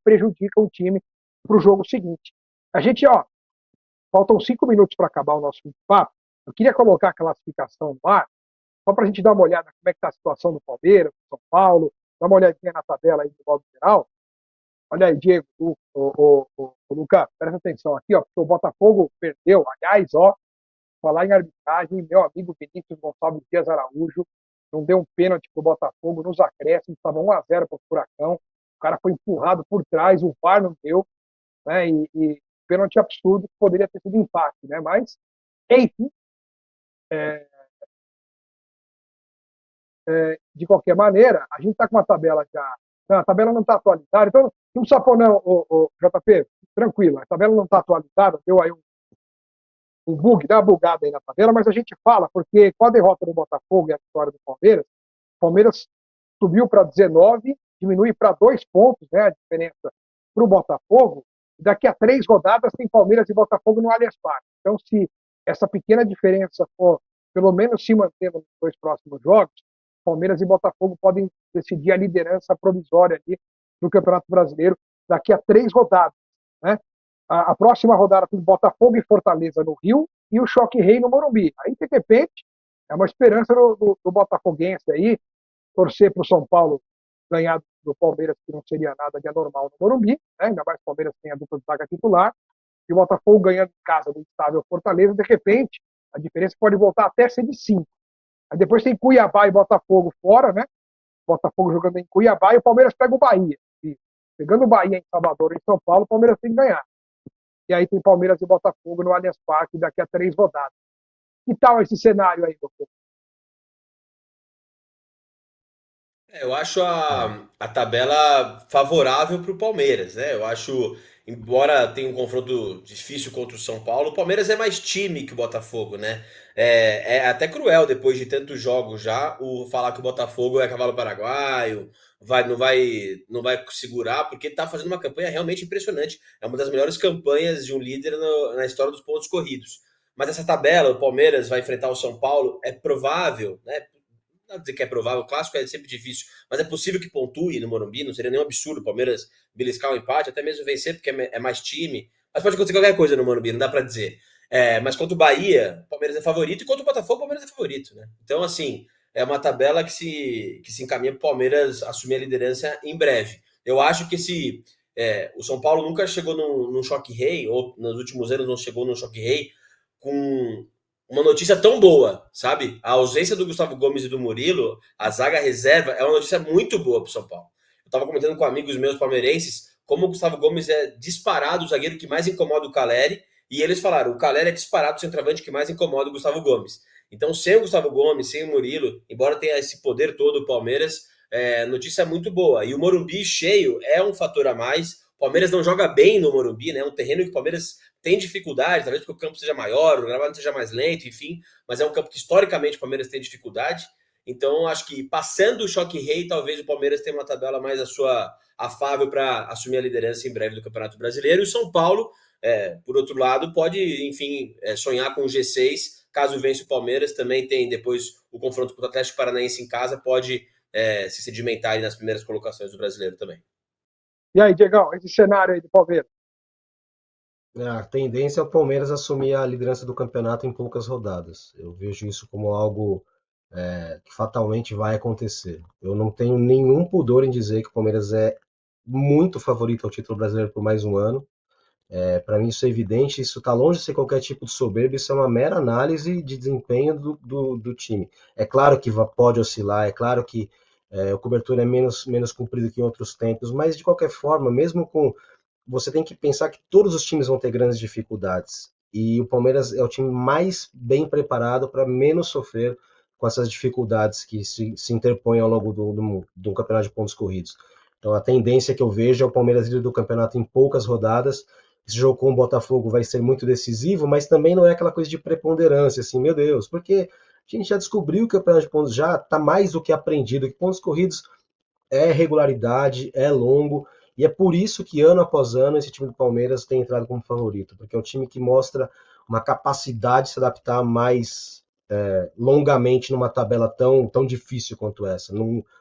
prejudica o time para o jogo seguinte. A gente, faltam 5 minutos para acabar o nosso papo. Eu queria colocar a classificação no ar, só para a gente dar uma olhada como é que está a situação do Palmeiras, do São Paulo, dar uma olhadinha na tabela aí do modo geral. Olha aí, Diego, o Lucas, presta atenção aqui, porque o Botafogo perdeu. Aliás, falar em arbitragem, meu amigo Vinícius Gonçalves Dias Araújo não deu um pênalti pro Botafogo nos acréscimos, estava 1-0 para o Furacão, o cara foi empurrado por trás, o VAR não deu, né, e pênalti absurdo, que poderia ter sido empate, né, mas, enfim, de qualquer maneira, a gente está com uma tabela já, a tabela não está atualizada, então não precisa pôr não, o JP, tranquilo, a tabela não está atualizada, deu aí um bug, dá uma bugada aí na tabela, mas a gente fala, porque com a derrota do Botafogo e a vitória do Palmeiras, o Palmeiras subiu para 19, diminui para 2 pontos, né, a diferença para o Botafogo, e daqui a 3 rodadas tem Palmeiras e Botafogo no Allianz Parque. Então, se essa pequena diferença for, pelo menos, se manter nos 2 próximos jogos, Palmeiras e Botafogo podem decidir a liderança provisória ali do Campeonato Brasileiro daqui a 3 rodadas, né? A próxima rodada tem Botafogo e Fortaleza no Rio e o Choque Rei no Morumbi. Aí, de repente, é uma esperança do botafoguense aí, torcer para o São Paulo ganhar do Palmeiras, que não seria nada de anormal no Morumbi, né? Ainda mais que o Palmeiras tem a dupla de zaga titular, e o Botafogo ganhando em casa do estável Fortaleza, de repente, a diferença pode voltar até a ser de 5. Aí depois tem Cuiabá e Botafogo fora, né? Botafogo jogando em Cuiabá e o Palmeiras pega o Bahia. E pegando o Bahia em Salvador e em São Paulo, o Palmeiras tem que ganhar. E aí tem Palmeiras e Botafogo no Allianz Parque daqui a 3 rodadas. Que tal esse cenário aí, doutor? Eu acho a tabela favorável para o Palmeiras, né? Eu acho, embora tenha um confronto difícil contra o São Paulo, o Palmeiras é mais time que o Botafogo, né? É até cruel, depois de tantos jogos já, o falar que o Botafogo é cavalo paraguaio, não vai segurar, porque tá fazendo uma campanha realmente impressionante. É uma das melhores campanhas de um líder na história dos pontos corridos. Mas essa tabela, o Palmeiras vai enfrentar o São Paulo, é provável, né? Não dizer que é provável, o clássico é sempre difícil, mas é possível que pontue no Morumbi, não seria nenhum absurdo o Palmeiras beliscar o empate, até mesmo vencer, porque é mais time. Mas pode acontecer qualquer coisa no Morumbi, não dá pra dizer. Mas contra o Bahia, o Palmeiras é favorito, e contra o Botafogo, o Palmeiras é favorito, né? Então, assim, é uma tabela que se encaminha para o Palmeiras assumir a liderança em breve. Eu acho que o São Paulo nunca chegou num choque rei, ou nos últimos anos não chegou num choque rei, com uma notícia tão boa, sabe? A ausência do Gustavo Gomes e do Murilo, a zaga reserva, é uma notícia muito boa pro São Paulo. Eu tava comentando com amigos meus palmeirenses como o Gustavo Gomes é disparado o zagueiro que mais incomoda o Caleri, e eles falaram, o Caleri é disparado o centroavante que mais incomoda o Gustavo Gomes. Então, sem o Gustavo Gomes, sem o Murilo, embora tenha esse poder todo o Palmeiras, notícia muito boa. E o Morumbi cheio é um fator a mais. O Palmeiras não joga bem no Morumbi, né? É um terreno que o Palmeiras tem dificuldade, talvez porque o campo seja maior, o gramado seja mais lento, enfim, mas é um campo que historicamente o Palmeiras tem dificuldade. Então, acho que passando o choque rei, talvez o Palmeiras tenha uma tabela mais afável para assumir a liderança em breve do Campeonato Brasileiro. E o São Paulo, por outro lado, pode, enfim, sonhar com o G6. Caso vença o Palmeiras, também tem depois o confronto com o Atlético Paranaense em casa, pode se sedimentar aí nas primeiras colocações do brasileiro também. E aí, Diegão, esse cenário aí do Palmeiras? A tendência é o Palmeiras assumir a liderança do campeonato em poucas rodadas. Eu vejo isso como algo que fatalmente vai acontecer. Eu não tenho nenhum pudor em dizer que o Palmeiras é muito favorito ao título brasileiro por mais um ano. Para mim isso é evidente, isso está longe de ser qualquer tipo de soberba, isso é uma mera análise de desempenho do time. É claro que pode oscilar, é claro que a cobertura é menos cumprida que em outros tempos, mas de qualquer forma, mesmo com você tem que pensar que todos os times vão ter grandes dificuldades. E o Palmeiras é o time mais bem preparado para menos sofrer com essas dificuldades que se interpõem ao longo do campeonato de pontos corridos. Então a tendência que eu vejo é o Palmeiras líder do campeonato em poucas rodadas. Esse jogo com o Botafogo vai ser muito decisivo, mas também não é aquela coisa de preponderância, assim, meu Deus, porque a gente já descobriu que o campeonato de pontos já está mais do que aprendido, que pontos corridos é regularidade, é longo, e é por isso que ano após ano esse time do Palmeiras tem entrado como favorito, porque é um time que mostra uma capacidade de se adaptar mais longamente numa tabela tão difícil quanto essa.